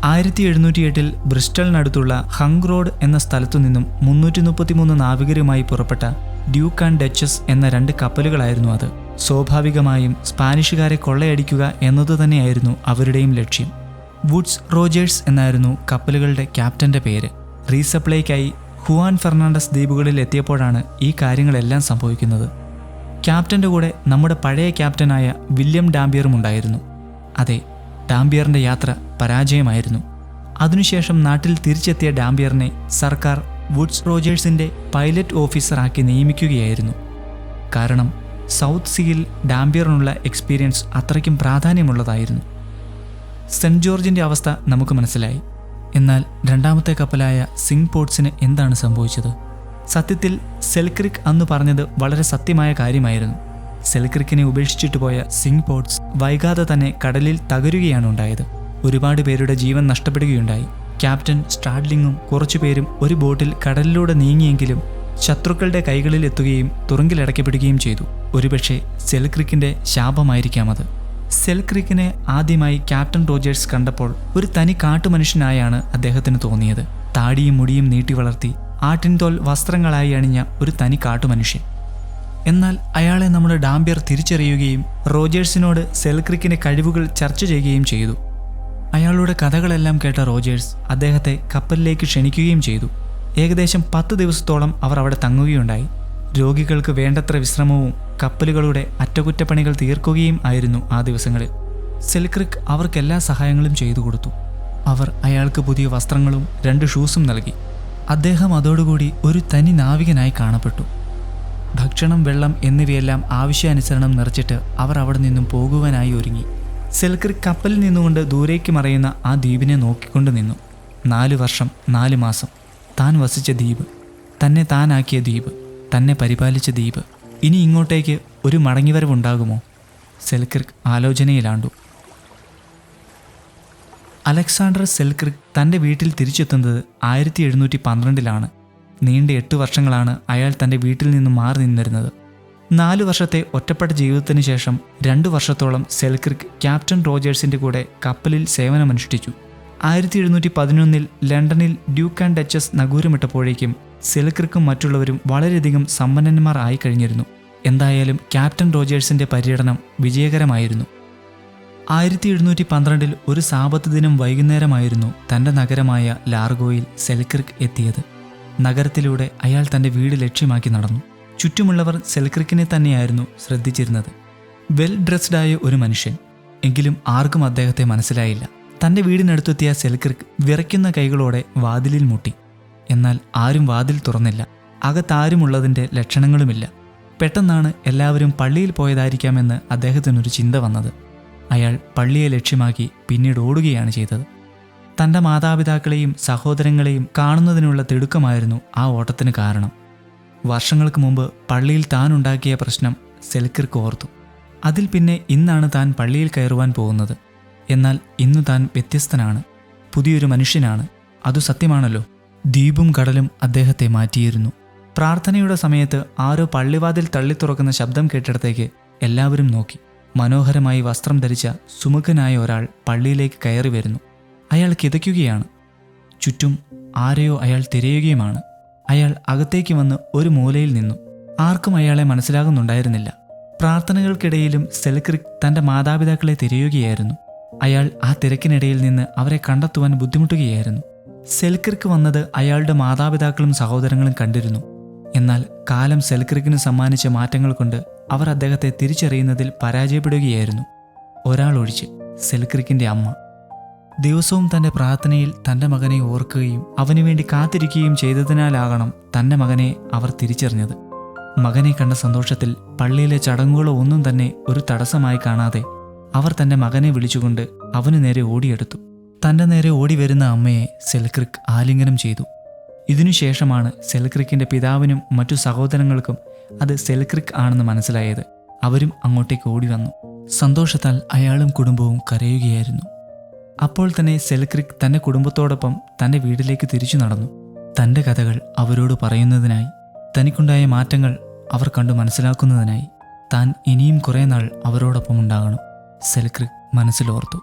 1708 ബ്രിസ്റ്റലിനടുത്തുള്ള ഹങ് റോഡ് എന്ന സ്ഥലത്തു നിന്നും 333 നാവികരുമായി പുറപ്പെട്ട ഡ്യൂക്ക് ആൻഡ് ഡച്ചസ് എന്ന 2 കപ്പലുകളായിരുന്നു അത്. സ്വാഭാവികമായും സ്പാനിഷുകാരെ കൊള്ളയടിക്കുക എന്നതുതന്നെയായിരുന്നു അവരുടെയും ലക്ഷ്യം. വുഡ്സ് റോജേഴ്സ് എന്നായിരുന്നു കപ്പലുകളുടെ ക്യാപ്റ്റൻ്റെ പേര്. റീസപ്ലൈക്കായി ഹുവാൻ ഫെർണാണ്ടസ് ദ്വീപുകളിൽ എത്തിയപ്പോഴാണ് ഈ കാര്യങ്ങളെല്ലാം സംഭവിക്കുന്നത്. ക്യാപ്റ്റൻ്റെ കൂടെ നമ്മുടെ പഴയ ക്യാപ്റ്റനായ വില്യം ഡാംബിയറും ഉണ്ടായിരുന്നു. അതെ, ഡാംബിയറിൻ്റെ യാത്ര പരാജയമായിരുന്നു. അതിനുശേഷം നാട്ടിൽ തിരിച്ചെത്തിയ ഡാംബിയറിനെ സർക്കാർ വുഡ്സ് റോജേഴ്സിൻ്റെ പൈലറ്റ് ഓഫീസറാക്കി നിയമിക്കുകയായിരുന്നു. കാരണം സൗത്ത് സീയിൽ ഡാംബിയറിനുള്ള എക്സ്പീരിയൻസ് അത്രയ്ക്കും പ്രാധാന്യമുള്ളതായിരുന്നു. സെൻറ്റ് ജോർജിൻ്റെ അവസ്ഥ നമുക്ക് മനസ്സിലായി. എന്നാൽ രണ്ടാമത്തെ കപ്പലായ സിംഗ് പോർട്സിന് എന്താണ് സംഭവിച്ചത്? സത്യത്തിൽ സെൽക്രിക് അന്ന് പറഞ്ഞത് വളരെ സത്യമായ കാര്യമായിരുന്നു. സെൽക്രിക്കിനെ ഉപേക്ഷിച്ചിട്ട് പോയ സിംഗ് പോർട്സ് വൈകാതെ തന്നെ കടലിൽ തകരുകയാണ് ഉണ്ടായത്. ഒരുപാട് പേരുടെ ജീവൻ നഷ്ടപ്പെടുകയുണ്ടായി. ക്യാപ്റ്റൻ സ്ട്രാഡ്ലിങ്ങും കുറച്ചുപേരും ഒരു ബോട്ടിൽ കടലിലൂടെ നീങ്ങിയെങ്കിലും ശത്രുക്കളുടെ കൈകളിൽ എത്തുകയും തുറങ്കിലടയ്ക്കപ്പെടുകയും ചെയ്തു. ഒരുപക്ഷെ സെൽക്രിക്കിൻ്റെ ശാപമായിരിക്കാം അത്. സെൽക്രിക്കിനെ ആദ്യമായി ക്യാപ്റ്റൻ റോജേഴ്സ് കണ്ടപ്പോൾ ഒരു തനി കാട്ടുമനുഷ്യനായാണ് അദ്ദേഹത്തിന് തോന്നിയത്. താടിയും മുടിയും നീട്ടി വളർത്തി ആട്ടിൻതോൽ വസ്ത്രങ്ങളായി അണിഞ്ഞ ഒരു തനി കാട്ടുമനുഷ്യൻ. എന്നാൽ അയാളെ നമ്മുടെ ഡാംബിയർ തിരിച്ചറിയുകയും റോജേഴ്സിനോട് സെൽക്രിക്കിൻ്റെ കഴിവുകൾ ചർച്ച ചെയ്യുകയും ചെയ്തു. അയാളുടെ കഥകളെല്ലാം കേട്ട റോജേഴ്സ് അദ്ദേഹത്തെ കപ്പലിലേക്ക് ക്ഷണിക്കുകയും ചെയ്തു. ഏകദേശം 10 ദിവസത്തോളം അവർ അവിടെ തങ്ങുകയുണ്ടായി. രോഗികൾക്ക് വേണ്ടത്ര വിശ്രമവും കപ്പലുകളുടെ അറ്റകുറ്റപ്പണികൾ തീർക്കുകയും ആയിരുന്നു ആ ദിവസങ്ങളിൽ. സെൽക്രിക് അവർക്കെല്ലാ സഹായങ്ങളും ചെയ്തു കൊടുത്തു. അവർ അയാൾക്ക് പുതിയ വസ്ത്രങ്ങളും 2 ഷൂസും നൽകി. അദ്ദേഹം അതോടുകൂടി ഒരു തനി നാവികനായി കാണപ്പെട്ടു. ഭക്ഷണം, വെള്ളം എന്നിവയെല്ലാം ആവശ്യാനുസരണം നിറച്ചിട്ട് അവർ അവിടെ നിന്നും പോകുവാനായി ഒരുങ്ങി. സെൽക്രിക് കപ്പലിൽ നിന്നുകൊണ്ട് ദൂരേക്ക് മറയുന്ന ആ ദ്വീപിനെ നോക്കിക്കൊണ്ട് നിന്നു. 4 വർഷം 4 മാസം താൻ വസിച്ച ദ്വീപ്, തന്നെ താനാക്കിയ ദ്വീപ്, തന്നെ പരിപാലിച്ച ദ്വീപ്. ഇനി ഇങ്ങോട്ടേക്ക് ഒരു മടങ്ങിവരവുണ്ടാകുമോ? സെൽക്രിക് ആലോചനയിലാണ്ടു. അലക്സാണ്ടർ സെൽക്രിക് തൻ്റെ വീട്ടിൽ തിരിച്ചെത്തുന്നത് 1712 നീണ്ട 8 വർഷങ്ങളാണ് അയാൾ തൻ്റെ വീട്ടിൽ നിന്നും മാറി നിന്നിരുന്നത്. 4 വർഷത്തെ ഒറ്റപ്പെട്ട ജീവിതത്തിന് ശേഷം 2 വർഷത്തോളം സെൽക്രിക് ക്യാപ്റ്റൻ റോജേഴ്സിൻ്റെ കൂടെ കപ്പലിൽ സേവനമനുഷ്ഠിച്ചു. 1711 ലണ്ടനിൽ ഡ്യൂക്ക് ആൻഡ് ഡച്ചസ് നഗൂരമിട്ടപ്പോഴേക്കും സെൽക്രിക്കും മറ്റുള്ളവരും വളരെയധികം സമ്പന്നന്മാർ ആയിക്കഴിഞ്ഞിരുന്നു. എന്തായാലും ക്യാപ്റ്റൻ റോജേഴ്സിന്റെ പര്യടനം വിജയകരമായിരുന്നു. 1712 ഒരു സാബത്ത് ദിനം വൈകുന്നേരമായിരുന്നു തൻ്റെ നഗരമായ ലാർഗോയിൽ സെൽക്രിക് എത്തിയത്. നഗരത്തിലൂടെ അയാൾ തൻ്റെ വീട് ലക്ഷ്യമാക്കി നടന്നു. ചുറ്റുമുള്ളവർ സെൽക്രിക്കിനെ തന്നെയായിരുന്നു ശ്രദ്ധിച്ചിരുന്നത്. വെൽ ഡ്രസ്ഡായ ഒരു മനുഷ്യൻ. എങ്കിലും ആർക്കും അദ്ദേഹത്തെ മനസ്സിലായില്ല. തൻ്റെ വീടിനടുത്തെത്തിയ സെൽക്രിക് വിറയ്ക്കുന്ന കൈകളോടെ വാതിലിൽ മുട്ടി. എന്നാൽ ആരും വാതിൽ തുറന്നില്ല. അകത്താരുമുള്ളതിൻ്റെ ലക്ഷണങ്ങളുമില്ല. പെട്ടെന്നാണ് എല്ലാവരും പള്ളിയിൽ പോയതായിരിക്കാമെന്ന് അദ്ദേഹത്തിനൊരു ചിന്ത വന്നത്. അയാൾ പള്ളിയെ ലക്ഷ്യമാക്കി പിന്നീട് ഓടുകയാണ് ചെയ്തത്. തൻ്റെ മാതാപിതാക്കളെയും സഹോദരങ്ങളെയും കാണുന്നതിനുള്ള തിടുക്കമായിരുന്നു ആ ഓട്ടത്തിന് കാരണം. വർഷങ്ങൾക്ക് മുമ്പ് പള്ളിയിൽ താൻ ഉണ്ടാക്കിയ പ്രശ്നം സെൽക്രിക് ഓർത്തു. അതിൽ പിന്നെ ഇന്നാണ് താൻ പള്ളിയിൽ കയറുവാൻ പോകുന്നത്. എന്നാൽ ഇന്നു താൻ വ്യത്യസ്തനാണ്, പുതിയൊരു മനുഷ്യനാണ്. അതു സത്യമാണല്ലോ. ദ്വീപും കടലും അദ്ദേഹത്തെ മാറ്റിയിരുന്നു. പ്രാർത്ഥനയുടെ സമയത്ത് ആരോ പള്ളിവാതിൽ തള്ളിത്തുറക്കുന്ന ശബ്ദം കേട്ടിടത്തേക്ക് എല്ലാവരും നോക്കി. മനോഹരമായി വസ്ത്രം ധരിച്ച സുമുഖനായ ഒരാൾ പള്ളിയിലേക്ക് കയറി വരുന്നു. അയാൾ കിതയ്ക്കുകയാണ്. ചുറ്റും ആരെയോ അയാൾ തിരയുകയുമാണ്. അയാൾ അകത്തേക്ക് വന്ന് ഒരു മൂലയിൽ നിന്നു. ആർക്കും അയാളെ മനസ്സിലാകുന്നുണ്ടായിരുന്നില്ല. പ്രാർത്ഥനകൾക്കിടയിലും സെൽക്രിക് തൻ്റെ മാതാപിതാക്കളെ തിരയുകയായിരുന്നു. അയാൾ ആ തിരക്കിനിടയിൽ നിന്ന് അവരെ കണ്ടെത്തുവാൻ ബുദ്ധിമുട്ടുകയായിരുന്നു. സെൽക്രിക് വന്നത് അയാളുടെ മാതാപിതാക്കളും സഹോദരങ്ങളും കണ്ടിരുന്നു. എന്നാൽ കാലം സെൽക്രിക്കിന് സമ്മാനിച്ച മാറ്റങ്ങൾ കൊണ്ട് അവർ അദ്ദേഹത്തെ തിരിച്ചറിയുന്നതിൽ പരാജയപ്പെടുകയായിരുന്നു. ഒരാൾ ഒഴിച്ച്, സെൽക്രിക്കിൻ്റെ അമ്മ. ദിവസവും തൻ്റെ പ്രാർത്ഥനയിൽ തൻ്റെ മകനെ ഓർക്കുകയും അവനു വേണ്ടി കാത്തിരിക്കുകയും ചെയ്തതിനാലാകണം തൻ്റെ മകനെ അവർ തിരിച്ചറിഞ്ഞത്. മകനെ കണ്ട സന്തോഷത്തിൽ പള്ളിയിലെ ചടങ്ങുകളോ ഒന്നും തന്നെ ഒരു തടസ്സമായി കാണാതെ അവർ തൻ്റെ മകനെ വിളിച്ചുകൊണ്ട് അവനു നേരെ ഓടിയെടുത്തു. തൻ്റെ നേരെ ഓടി വരുന്ന അമ്മയെ സെൽക്രിക് ആലിംഗനം ചെയ്തു. ഇതിനുശേഷമാണ് സെൽക്രിക്കിൻ്റെ പിതാവിനും മറ്റു സഹോദരങ്ങൾക്കും അത് സെൽക്രിക് ആണെന്ന് മനസ്സിലായത്. അവരും അങ്ങോട്ടേക്ക് ഓടി വന്നു. സന്തോഷത്താൽ അയാളും കുടുംബവും കരയുകയായിരുന്നു. അപ്പോൾ തന്നെ സെൽക്രിക് തൻ്റെ കുടുംബത്തോടൊപ്പം തൻ്റെ വീട്ടിലേക്ക് തിരിച്ചു നടന്നു. തൻ്റെ കഥകൾ അവരോട് പറയുന്നതിനായി, തനിക്കുണ്ടായ മാറ്റങ്ങൾ അവർ കണ്ടു മനസ്സിലാക്കുന്നതിനായി. താൻ ഇനിയും കുറേ നാൾ അവരോടൊപ്പം ഉണ്ടാകണം, സെൽക്രിക് മനസ്സിലോർത്തു.